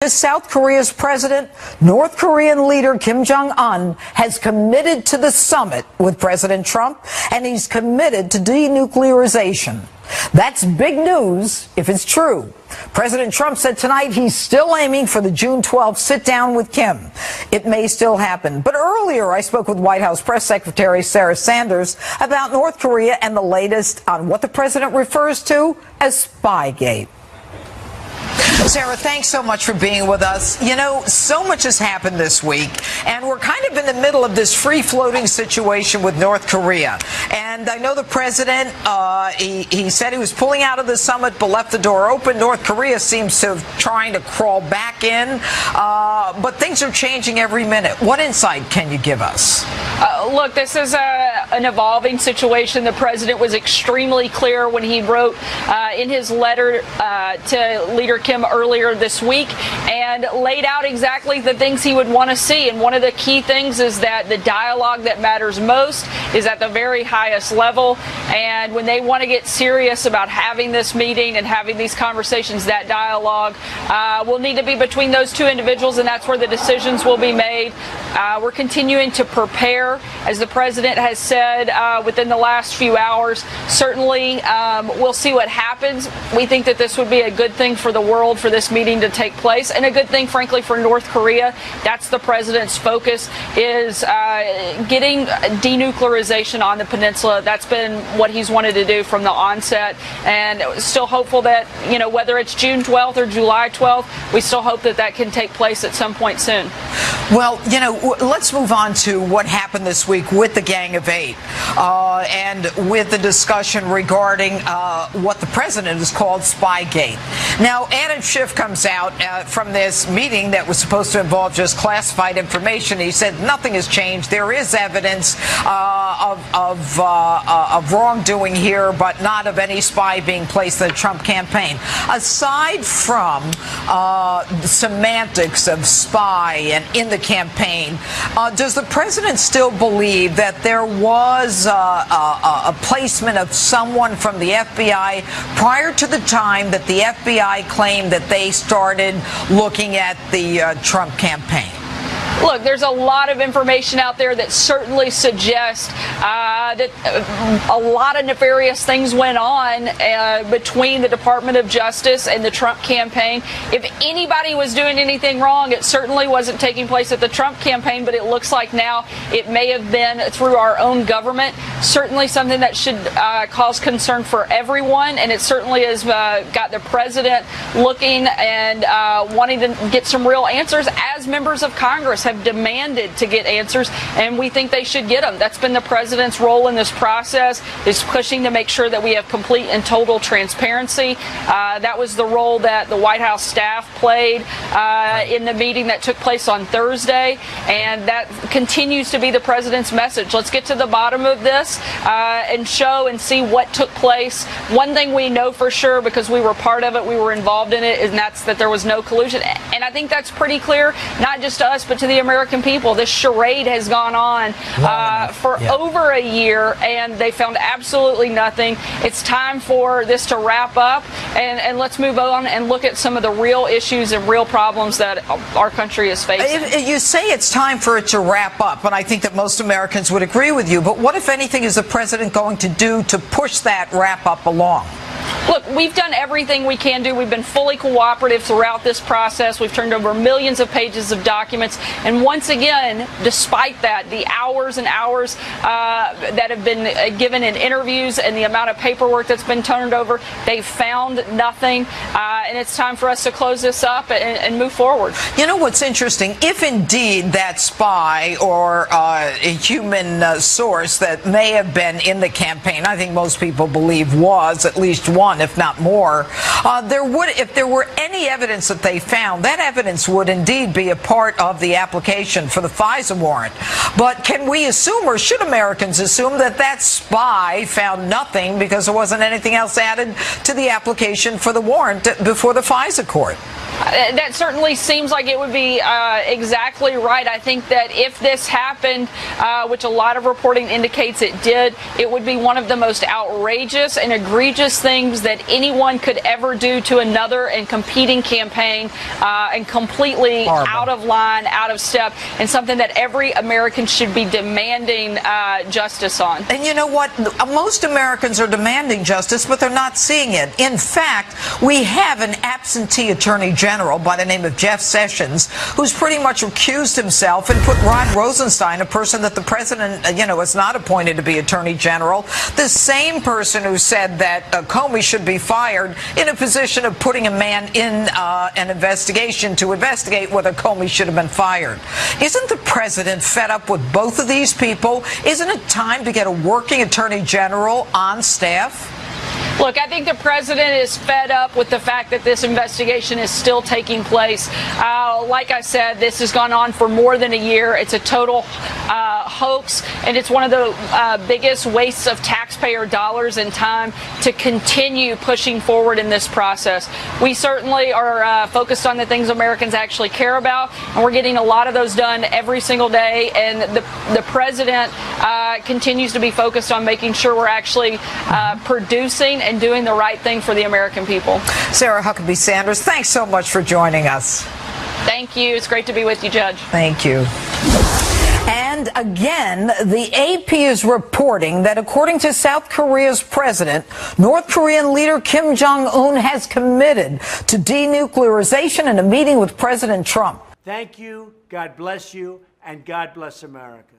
South Korea's president, North Korean leader Kim Jong-un has committed to the summit with President Trump, and he's committed to denuclearization. That's big news if it's true. President Trump said tonight he's still aiming for the June 12th sit-down with Kim. It may still happen. But earlier I spoke with White House Press Secretary Sarah Sanders about North Korea and the latest on what the president refers to as Spygate. Sarah, thanks so much for being with us. You know, so much has happened this week, and we're kind of in the middle of this free-floating situation with North Korea. And I know the president, he said he was pulling out of the summit but left the door open. North Korea seems to have trying to crawl back in, but things are changing every minute. What insight can you give us? Look, this is an evolving situation. The president was extremely clear when he wrote in his letter to Leader Kim earlier this week and laid out exactly the things he would want to see. And one of the key things is that the dialogue that matters most is at the very highest level. And when they want to get serious about having this meeting and having these conversations, that dialogue will need to be between those two individuals, and that's where the decisions will be made. We're continuing to prepare, as the president has said within the last few hours. Certainly, we'll see what happens. We think that this would be a good thing for the world for this meeting to take place, and a good thing, frankly, for North Korea. That's the president's focus, is getting denuclearization on the peninsula. That's been what he's wanted to do from the onset, and still hopeful that, you know, whether it's June 12th or July 12th, we still hope that that can take place at some point soon. Well, you know, let's move on to what happened this week with the Gang of Eight and with the discussion regarding what the president has called Spygate. Now, Adam Schiff comes out from this meeting that was supposed to involve just classified information. He said nothing has changed. There is evidence of wrongdoing here, but not of any spy being placed in the Trump campaign. Aside from semantics of spy and in the campaign, does the president still believe that there was a placement of someone from the FBI prior to the time that the FBI claimed that they started looking at the Trump campaign? Look, there's a lot of information out there that certainly suggests that a lot of nefarious things went on between the Department of Justice and the Trump campaign. If anybody was doing anything wrong, it certainly wasn't taking place at the Trump campaign, but it looks like now it may have been through our own government. Certainly something that should cause concern for everyone, and it certainly has got the president looking and wanting to get some real answers, as members of Congress have demanded to get answers, and we think they should get them. That's been the president's role in this process, is pushing to make sure that we have complete and total transparency. That was the role that the White House staff played in the meeting that took place on Thursday, and that continues to be the president's message. Let's get to the bottom of this and show and see what took place. One thing we know for sure, because we were part of it, we were involved in it, and that's that there was no collusion. And I think that's pretty clear, not just to us, but to the American people. This charade has gone on for over a year, and they found absolutely nothing. It's time for this to wrap up, and let's move on and look at some of the real issues and real problems that our country is facing. You say it's time for it to wrap up, and I think that most Americans would agree with you, but what, if anything, is the president going to do to push that wrap up along? Look, we've done everything we can do. We've been fully cooperative throughout this process. We've turned over millions of pages of documents. And once again, despite that, the hours and hours that have been given in interviews and the amount of paperwork that's been turned over, they've found nothing. And it's time for us to close this up and move forward. You know what's interesting? If indeed that spy or a human source that may have been in the campaign, I think most people believe was at least one, if not more, if there were any evidence that they found, that evidence would indeed be a part of the application for the FISA warrant. But can we assume, or should Americans assume, that that spy found nothing because there wasn't anything else added to the application for the warrant before the FISA court? That certainly seems like it would be exactly right. I think that if this happened, which a lot of reporting indicates it did, it would be one of the most outrageous and egregious things that anyone could ever do to another and competing campaign, and completely out of line, out of step, and something that every American should be demanding justice on. And you know what? Most Americans are demanding justice, but they're not seeing it. In fact, we have an absentee attorney general by the name of Jeff Sessions, who's pretty much recused himself and put Rod Rosenstein, a person that the president, has not appointed to be attorney general, the same person who said that Comey should be fired, in a position of putting a man in an investigation to investigate whether Comey should have been fired. Isn't the president fed up with both of these people? Isn't it time to get a working attorney general on staff? Look, I think the president is fed up with the fact that this investigation is still taking place. Like I said, this has gone on for more than a year. It's a total hoax, and it's one of the biggest wastes of taxpayer dollars and time to continue pushing forward in this process. We certainly are focused on the things Americans actually care about, and we're getting a lot of those done every single day. And the president continues to be focused on making sure we're actually producing and doing the right thing for the American people. Sarah Huckabee Sanders, thanks so much for joining us. Thank you. It's great to be with you, Judge. Thank you. And again, the AP is reporting that according to South Korea's president, North Korean leader Kim Jong-un has committed to denuclearization in a meeting with President Trump. Thank you, God bless you, and God bless America.